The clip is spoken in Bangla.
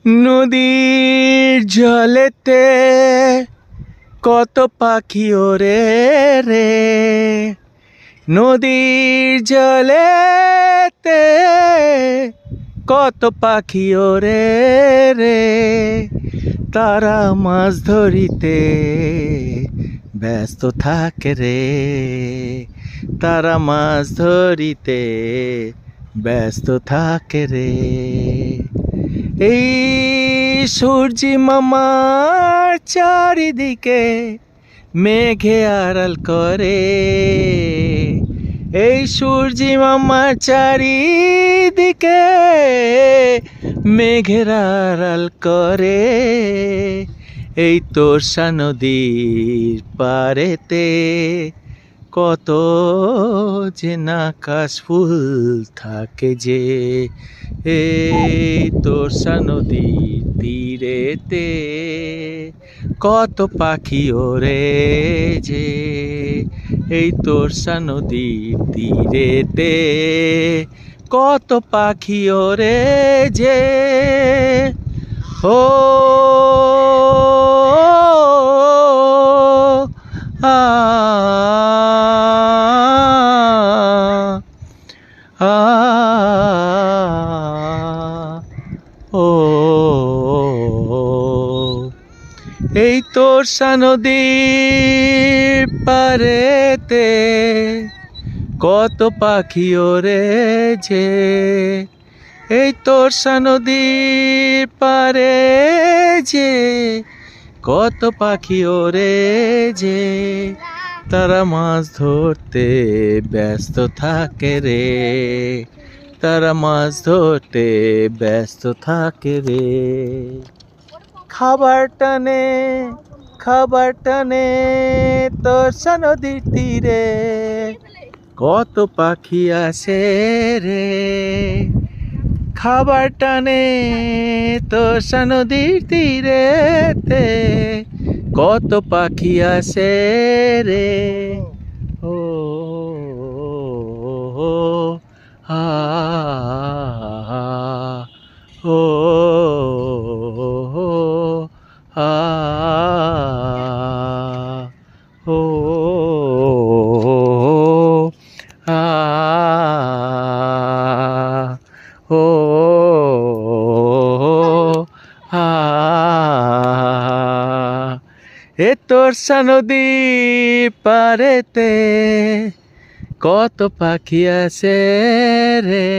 নদীর জলেতে কত পাখি ওরে রে, নদীর জলেতে কত পাখি ওরে রে, তারা মাছ ধরিতে ব্যস্ত থাকে রে, তারা মাছ ধরিতে ব্যস্ত থাকে রে। এই সূর্যি মামার চারিদিকে মেঘে আড়াল করে, এই সূর্যি মামার চারিদিকে মেঘের আড়াল করে। এই তোরসা নদীর পারেতে কত যে না কাশফুল থাকে যে, এই তোরসা নদীর তীরেতে কত পাখি ওরে যে, এই তোরসা নদীর তীরেতে কত পাখি ওরে যে। ও আ আ ও এই তোরসা নদীর পারেতে কত পাখি ওরে যে, এই তোরসা নদীর পারে যে কত পাখি ওরে যে, তারা মাছ ধরতে ব্যস্ত থাকে রে, তারা মাছ ধরতে ব্যস্ত থাকে রে। খাবার টানে তোরসা নদীর তীরে কত পাখি আসে রে, খাবার টানে তোরসা নদীর তীরেতে কত পাখি আসে রে। ও আ ও আ ও আ ও আ এ তোরসা নদীর পারেতে কত পাখি আছে রে।